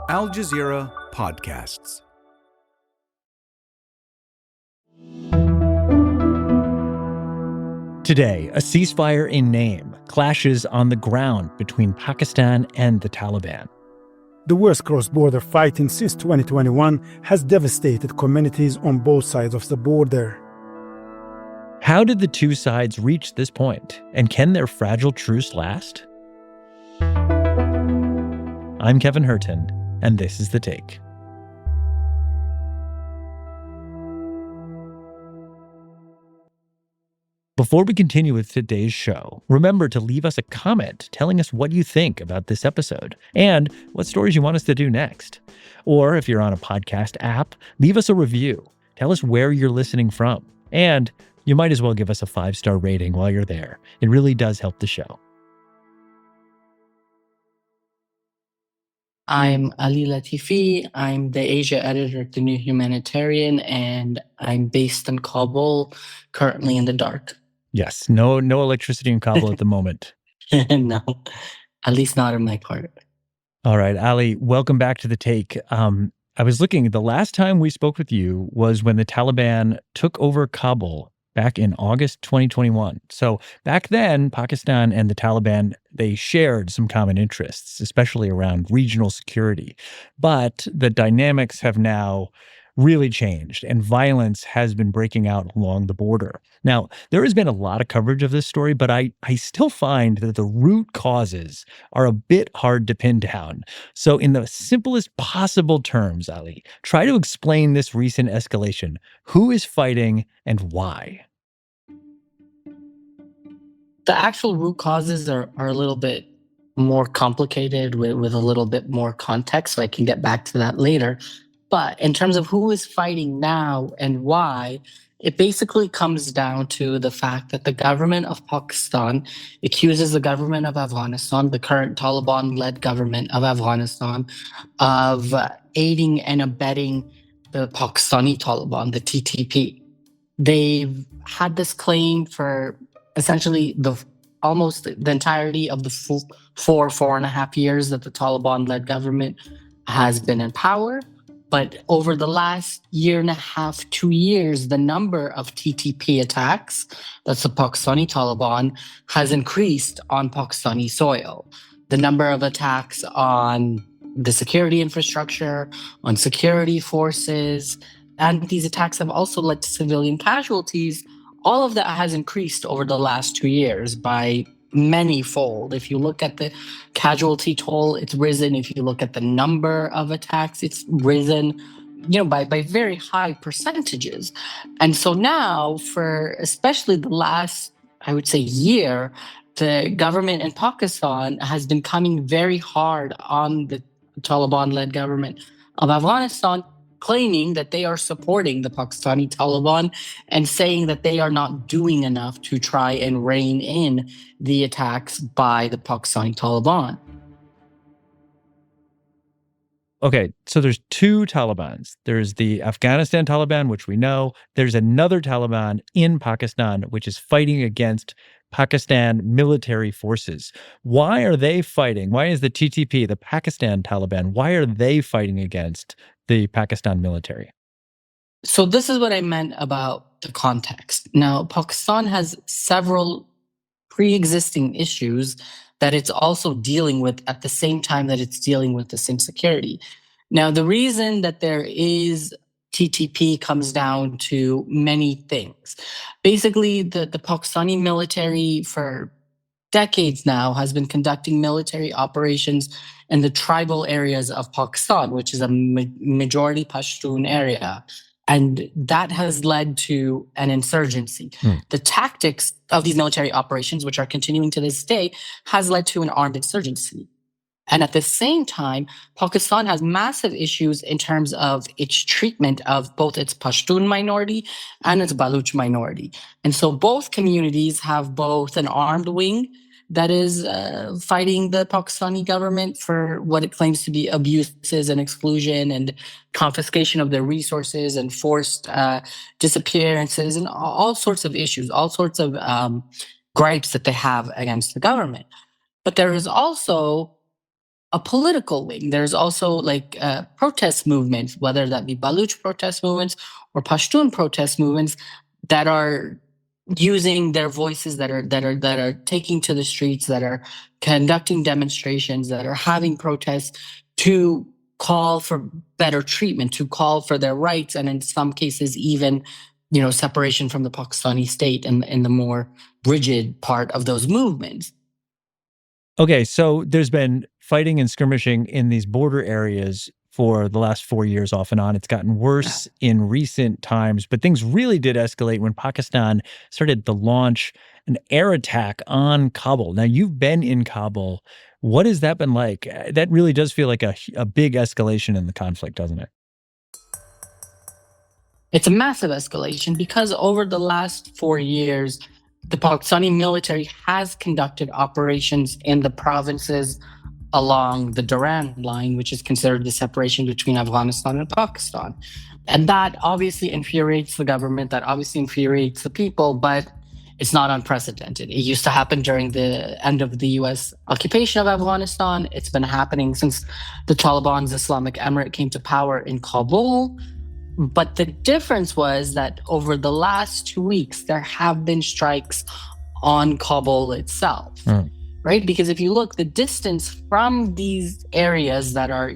Al Jazeera Podcasts. Today, a ceasefire in name clashes on the ground between Pakistan and the Taliban. The worst cross-border fighting since 2021 has devastated communities on both sides of the border. How did the two sides reach this point, and can their fragile truce last? I'm Kevin Hirten, and this is The Take. Before we continue with today's show, remember to leave us a comment telling us what you think about this episode and what stories you want us to do next. Or if you're on a podcast app, leave us a review. Tell us where you're listening from. And you might as well give us a 5-star rating while you're there. It really does help the show. I'm Ali Latifi. I'm the Asia editor at the New Humanitarian, and I'm based in Kabul, currently in the dark. Yes, no electricity in Kabul at the moment. No, at least not in my part. All right, Ali, welcome back to The Take. I was looking, the last time we spoke with you was when the Taliban took over Kabul back in August 2021. So back then, Pakistan and the Taliban, they shared some common interests, especially around regional security. But the dynamics have now really changed, and violence has been breaking out along the border. Now, there has been a lot of coverage of this story, but I still find that the root causes are a bit hard to pin down. So in the simplest possible terms, Ali, try to explain this recent escalation. Who is fighting and why? The actual root causes are a little bit more complicated with a little bit more context, so I can get back to that later. But in terms of who is fighting now and why, it basically comes down to the fact that the government of Pakistan accuses the government of Afghanistan, the current Taliban-led government of Afghanistan, of aiding and abetting the Pakistani Taliban, the TTP. They've had this claim for essentially almost the entirety of the 4.5 years that the Taliban-led government has been in power. But over the last 1.5 to 2 years, the number of TTP attacks, that's the Pakistani Taliban, has increased on Pakistani soil. The number of attacks on the security infrastructure, on security forces, and these attacks have also led to civilian casualties. All of that has increased over the last 2 years by many-fold. If you look at the casualty toll, it's risen. If you look at the number of attacks, it's risen, by very high percentages. And so now, for especially the last, I would say, year, the government in Pakistan has been coming very hard on the Taliban-led government of Afghanistan, claiming that they are supporting the Pakistani Taliban and saying that they are not doing enough to try and rein in the attacks by the Pakistani Taliban. Okay, so there's two Talibans. There's the Afghanistan Taliban, which we know. There's another Taliban in Pakistan, which is fighting against Pakistan military forces. Why are they fighting? Why is the TTP, the Pakistan Taliban, why are they fighting against the Pakistan military? So this is what I meant about the context. Now, Pakistan has several pre-existing issues that it's also dealing with at the same time that it's dealing with this insecurity. Now, the reason that there is TTP comes down to many things. Basically, the Pakistani military for decades now has been conducting military operations in the tribal areas of Pakistan, which is a majority Pashtun area. And that has led to an insurgency. The tactics of these military operations, which are continuing to this day, has led to an armed insurgency. And at the same time, Pakistan has massive issues in terms of its treatment of both its Pashtun minority and its Baluch minority. And so both communities have both an armed wing that is fighting the Pakistani government for what it claims to be abuses and exclusion and confiscation of their resources and forced disappearances and all sorts of issues, all sorts of gripes that they have against the government. But there is also a political wing. There's also like protest movements, whether that be Baluch protest movements or Pashtun protest movements, that are using their voices, that are taking to the streets, that are conducting demonstrations, that are having protests to call for better treatment, to call for their rights, and in some cases even, separation from the Pakistani state and in the more rigid part of those movements. Okay, so there's been fighting and skirmishing in these border areas for the last 4 years off and on. It's gotten worse in recent times, but things really did escalate when Pakistan started to launch an air attack on Kabul. Now, you've been in Kabul. What has that been like? That really does feel like a big escalation in the conflict, doesn't it? It's a massive escalation because over the last 4 years, the Pakistani military has conducted operations in the provinces along the Durand line, which is considered the separation between Afghanistan and Pakistan. And that obviously infuriates the government, that obviously infuriates the people, but it's not unprecedented. It used to happen during the end of the US occupation of Afghanistan. It's been happening since the Taliban's Islamic Emirate came to power in Kabul. But the difference was that over the last 2 weeks, there have been strikes on Kabul itself, right? Because if you look, the distance from these areas that are,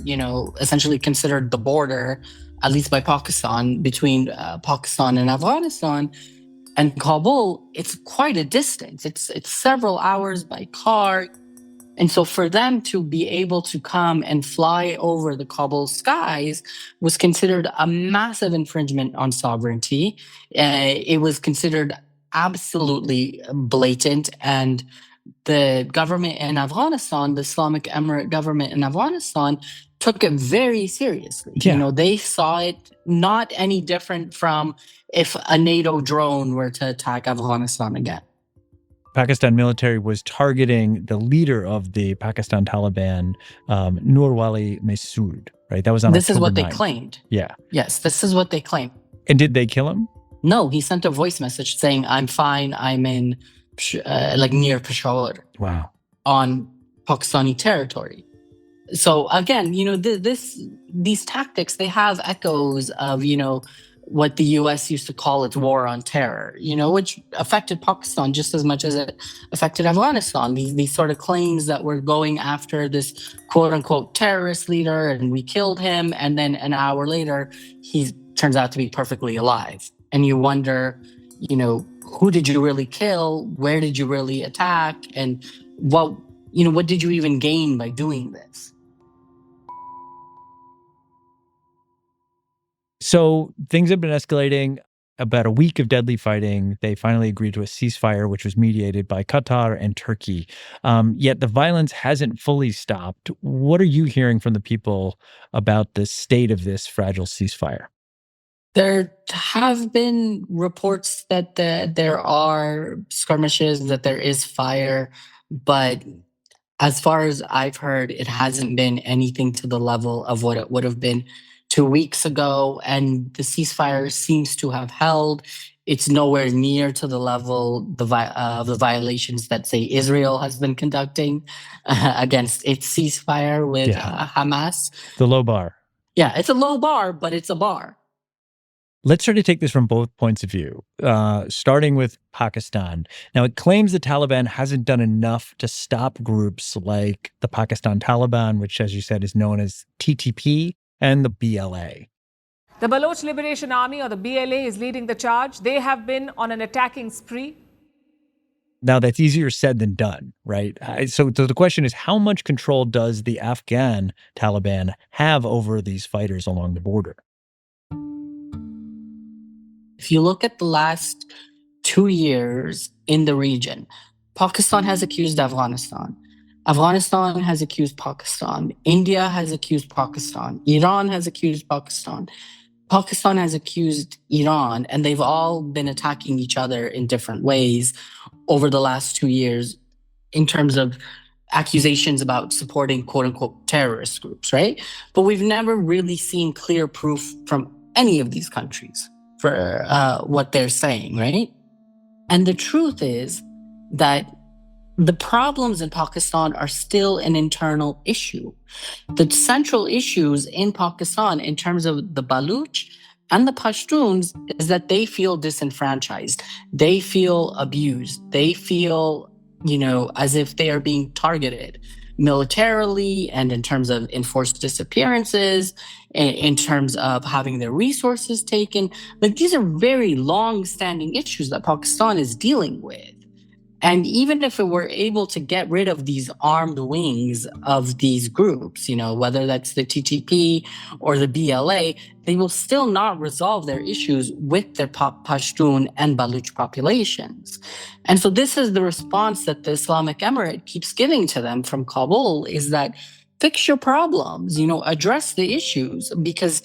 essentially considered the border, at least by Pakistan, between Pakistan and Afghanistan and Kabul, it's quite a distance. It's several hours by car. And so for them to be able to come and fly over the Kabul skies was considered a massive infringement on sovereignty. It was considered absolutely blatant. And the government in Afghanistan, the Islamic Emirate government in Afghanistan, took it very seriously. Yeah. They saw it not any different from if a NATO drone were to attack Afghanistan again. Pakistan military was targeting the leader of the Pakistan Taliban, Noor Masood, right? That was on This is October what they 9th. claimed. Yeah. Yes, this is what they claimed. And did they kill him? No, he sent a voice message saying, "I'm fine. I'm in near Peshawar." Wow. On Pakistani territory. So again, these tactics, they have echoes of, what the US used to call its war on terror, which affected Pakistan just as much as it affected Afghanistan. These sort of claims that we're going after this quote unquote terrorist leader and we killed him. And then an hour later, he turns out to be perfectly alive. And you wonder, who did you really kill? Where did you really attack? And what did you even gain by doing this? So things have been escalating. About a week of deadly fighting, they finally agreed to a ceasefire, which was mediated by Qatar and Turkey. Yet the violence hasn't fully stopped. What are you hearing from the people about the state of this fragile ceasefire? There have been reports that there are skirmishes, that there is fire, but as far as I've heard, it hasn't been anything to the level of what it would have been 2 weeks ago, and the ceasefire seems to have held. It's nowhere near to the level of the violations that, say, Israel has been conducting against its ceasefire with Hamas. The low bar. Yeah, it's a low bar, but it's a bar. Let's try to take this from both points of view, starting with Pakistan. Now, it claims the Taliban hasn't done enough to stop groups like the Pakistan Taliban, which, as you said, is known as TTP, and the BLA. The Baloch Liberation Army, or the BLA, is leading the charge. They have been on an attacking spree. Now, that's easier said than done, right? So the question is, how much control does the Afghan Taliban have over these fighters along the border? If you look at the last 2 years in the region, Pakistan has accused Afghanistan. Afghanistan has accused Pakistan. India has accused Pakistan. Iran has accused Pakistan. Pakistan has accused Iran, and they've all been attacking each other in different ways over the last 2 years in terms of accusations about supporting quote unquote terrorist groups, right? But we've never really seen clear proof from any of these countries for what they're saying, right? And the truth is that The problems in Pakistan are still an internal issue. The central issues in Pakistan in terms of the Baluch and the Pashtuns is that they feel disenfranchised. They feel abused. They feel, as if they are being targeted militarily and in terms of enforced disappearances, in terms of having their resources taken. Like, these are very long-standing issues that Pakistan is dealing with. And even if it were able to get rid of these armed wings of these groups, whether that's the TTP or the BLA, they will still not resolve their issues with their Pashtun and Baluch populations. And so this is the response that the Islamic Emirate keeps giving to them from Kabul, is that fix your problems, address the issues, because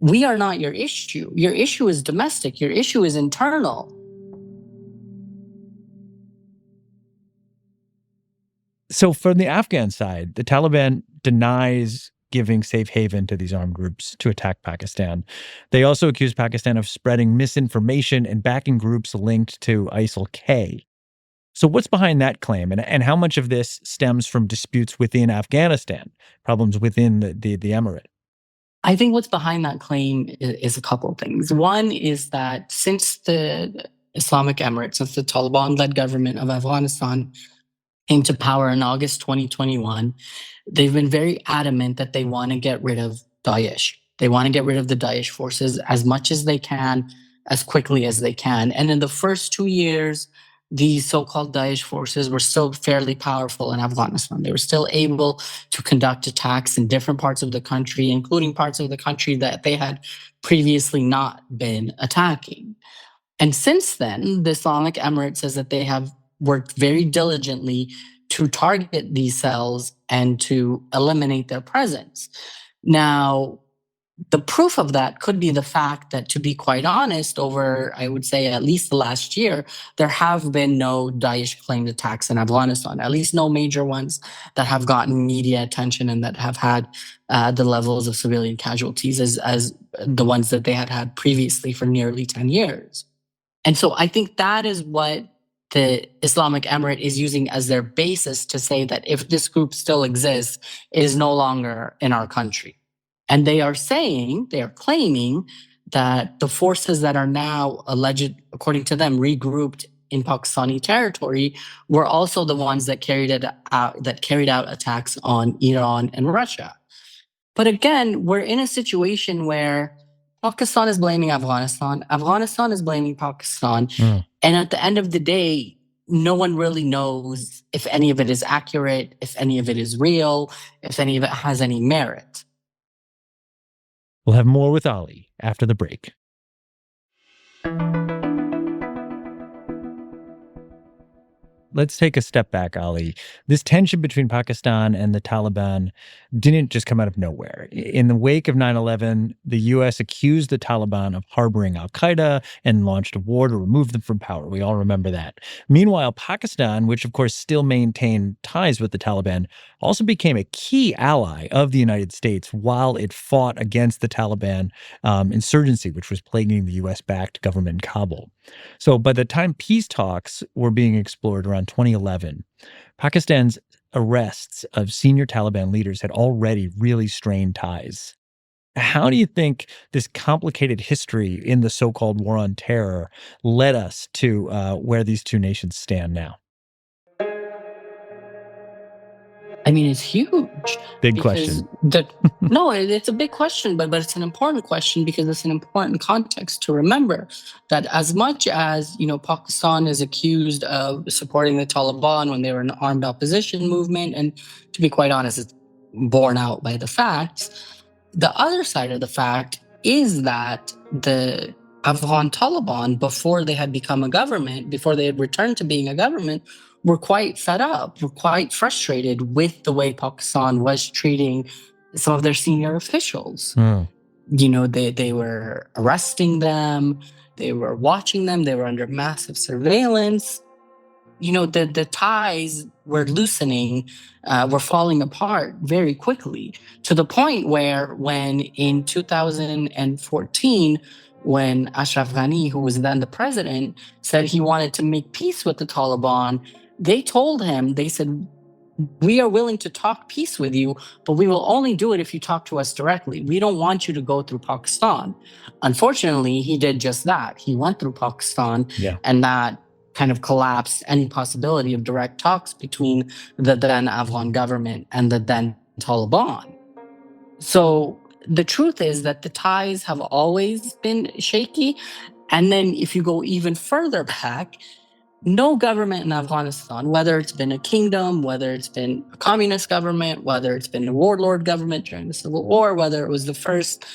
we are not your issue. Your issue is domestic. Your issue is internal. So from the Afghan side, the Taliban denies giving safe haven to these armed groups to attack Pakistan. They also accuse Pakistan of spreading misinformation and backing groups linked to ISIL-K. So what's behind that claim? And how much of this stems from disputes within Afghanistan, problems within the emirate? I think what's behind that claim is a couple of things. One is that since the Islamic Emirate, since the Taliban-led government of Afghanistan came to power in August 2021, they've been very adamant that they want to get rid of Daesh. They want to get rid of the Daesh forces as much as they can, as quickly as they can. And in the first 2 years, these so-called Daesh forces were still fairly powerful in Afghanistan. They were still able to conduct attacks in different parts of the country, including parts of the country that they had previously not been attacking. And since then, the Islamic Emirate says that they have worked very diligently to target these cells and to eliminate their presence. Now, the proof of that could be the fact that, to be quite honest, over, I would say, at least the last year, there have been no Daesh-claimed attacks in Afghanistan, at least no major ones that have gotten media attention and that have had the levels of civilian casualties as the ones that they had previously for nearly 10 years. And so I think that is what the Islamic Emirate is using as their basis to say that if this group still exists, it is no longer in our country. And they are claiming that the forces that are now alleged, according to them, regrouped in Pakistani territory were also the ones that carried out attacks on Iran and Russia. But again, we're in a situation where Pakistan is blaming Afghanistan. Afghanistan is blaming Pakistan. And at the end of the day, no one really knows if any of it is accurate, if any of it is real, if any of it has any merit. We'll have more with Ali after the break. Let's take a step back, Ali. This tension between Pakistan and the Taliban didn't just come out of nowhere. In the wake of 9/11, the U.S. accused the Taliban of harboring al-Qaeda and launched a war to remove them from power. We all remember that. Meanwhile, Pakistan, which of course still maintained ties with the Taliban, also became a key ally of the United States while it fought against the Taliban insurgency, which was plaguing the U.S.-backed government in Kabul. So by the time peace talks were being explored around 2011, Pakistan's arrests of senior Taliban leaders had already really strained ties. How do you think this complicated history in the so-called war on terror led us to where these two nations stand now? I mean, it's huge. Big question. No, it's a big question, but it's an important question because it's an important context to remember that as much as, Pakistan is accused of supporting the Taliban when they were an armed opposition movement, and to be quite honest, it's borne out by the facts. The other side of the fact is that the Afghan Taliban, before they had become a government, before they had returned to being a government, were quite fed up, were quite frustrated with the way Pakistan was treating some of their senior officials. They were arresting them, they were watching them, they were under massive surveillance. The ties were loosening, were falling apart very quickly, to the point where when in 2014, when Ashraf Ghani, who was then the president, said he wanted to make peace with the Taliban, They told him, they said, we are willing to talk peace with you, but we will only do it if you talk to us directly. We don't want you to go through Pakistan. Unfortunately, he did just that. He went through Pakistan, and that kind of collapsed any possibility of direct talks between the then Afghan government and the then Taliban. So the truth is that the ties have always been shaky. And then if you go even further back, no government in Afghanistan, whether it's been a kingdom, whether it's been a communist government, whether it's been a warlord government during the Civil War, whether it was the first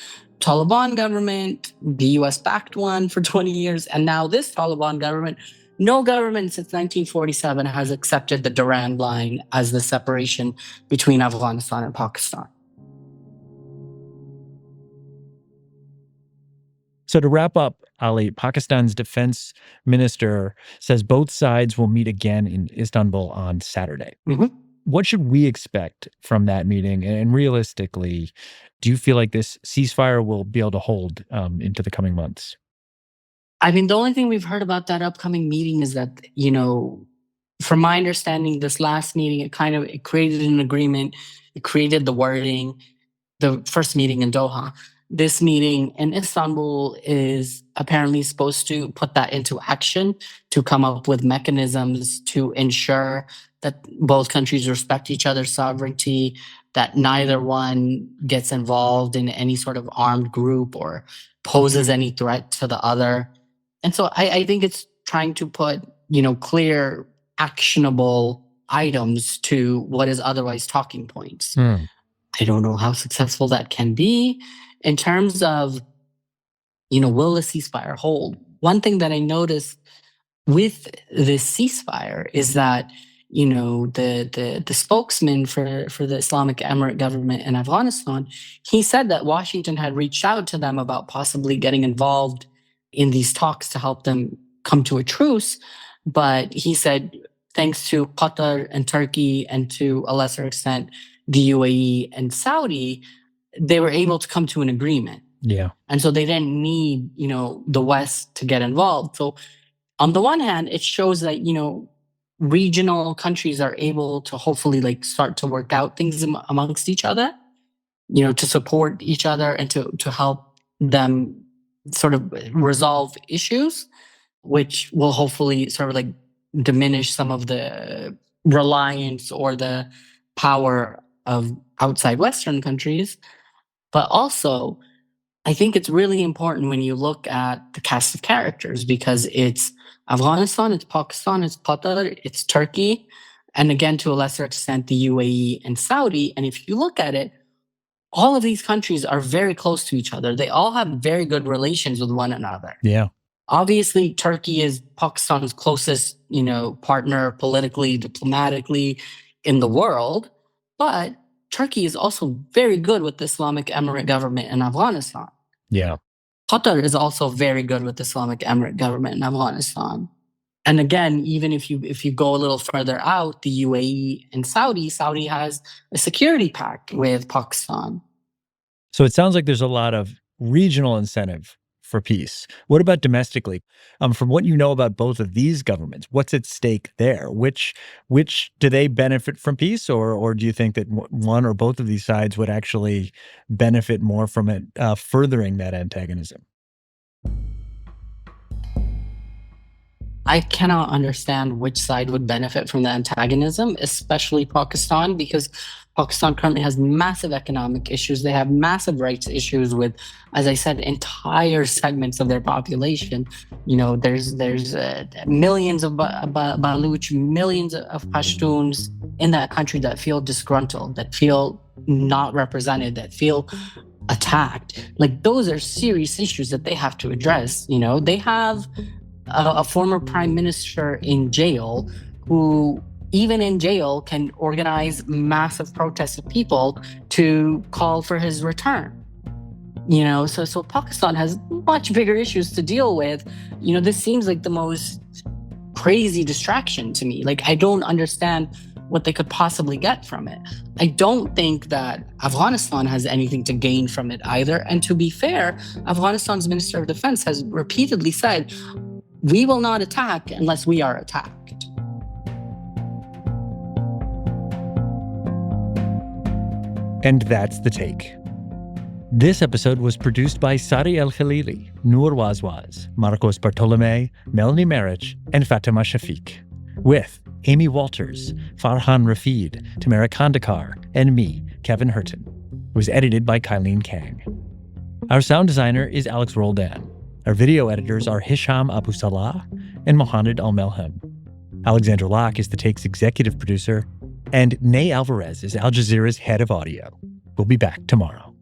Taliban government, the US-backed one for 20 years, and now this Taliban government, no government since 1947 has accepted the Durand Line as the separation between Afghanistan and Pakistan. So to wrap up, Ali, Pakistan's defense minister says both sides will meet again in Istanbul on Saturday. What should we expect from that meeting? And realistically, do you feel like this ceasefire will be able to hold into the coming months? I mean, the only thing we've heard about that upcoming meeting is that, you know, from my understanding, this last meeting, it created an agreement. It created the wording, the first meeting in Doha. This meeting in Istanbul is apparently supposed to put that into action, to come up with mechanisms to ensure that both countries respect each other's sovereignty, that neither one gets involved in any sort of armed group or poses any threat to the other. And so I think it's trying to put, you know, clear, actionable items to what is otherwise talking points. I don't know how successful that can be. In terms of, you know, will the ceasefire hold? One thing that I noticed with this ceasefire is that, you know, the spokesman for the Islamic Emirate government in Afghanistan, he said that Washington had reached out to them about possibly getting involved in these talks to help them come to a truce. But he said, thanks to Qatar and Turkey and to a lesser extent, the UAE and Saudi, they were able to come to an agreement. And so they didn't need, you know, the West to get involved. So on the one hand, it shows that, you know, regional countries are able to hopefully like start to work out things amongst each other, you know, to support each other and to help them sort of resolve issues, which will hopefully sort of like diminish some of the reliance or the power of outside Western countries. But also, I think it's really important when you look at the cast of characters, because it's Afghanistan, it's Pakistan, it's Qatar, it's Turkey, and again, to a lesser extent, the UAE and Saudi. And if you look at it, all of these countries are very close to each other. They all have very good relations with one another. Obviously, Turkey is Pakistan's closest, you know, partner politically, diplomatically in the world, but Turkey is also very good with the Islamic Emirate government in Afghanistan. Qatar is also very good with the Islamic Emirate government in Afghanistan. And again, even if you go a little further out, the UAE and Saudi has a security pact with Pakistan. So it sounds like there's a lot of regional incentive for peace. What about domestically? From what you know about both of these governments, what's at stake there? Which do they benefit from peace, or do you think that one or both of these sides would actually benefit more from it furthering that antagonism? I cannot understand which side would benefit from the antagonism, especially Pakistan, because Pakistan currently has massive economic issues. They have massive rights issues with, as I said, entire segments of their population. You know, there's millions of Baluch, millions of Pashtuns in that country that feel disgruntled, that feel not represented, that feel attacked. Like, those are serious issues that they have to address. You know, they have a former prime minister in jail who, even in jail, can organize massive protests of people to call for his return. You know, so Pakistan has much bigger issues to deal with. You know, this seems like the most crazy distraction to me. Like, I don't understand what they could possibly get from it. I don't think that Afghanistan has anything to gain from it either. And to be fair, Afghanistan's Minister of Defense has repeatedly said, we will not attack unless we are attacked. And that's The Take. This episode was produced by Sarí el-Khalili, Noor Wazwaz, Marcos Bartolomé, Melanie Marich, and Fatima Shafiq, with Amy Walters, Farhan Rafid, Tamara Khandaker, and me, Kevin Hirten. It was edited by Kylene Kiang. Our sound designer is Alex Roldan. Our video editors are Hisham Abu Salah and Mohannad Al-Melhem. Alexandra Locke is The Take's executive producer, and Ney Alvarez is Al Jazeera's head of audio. We'll be back tomorrow.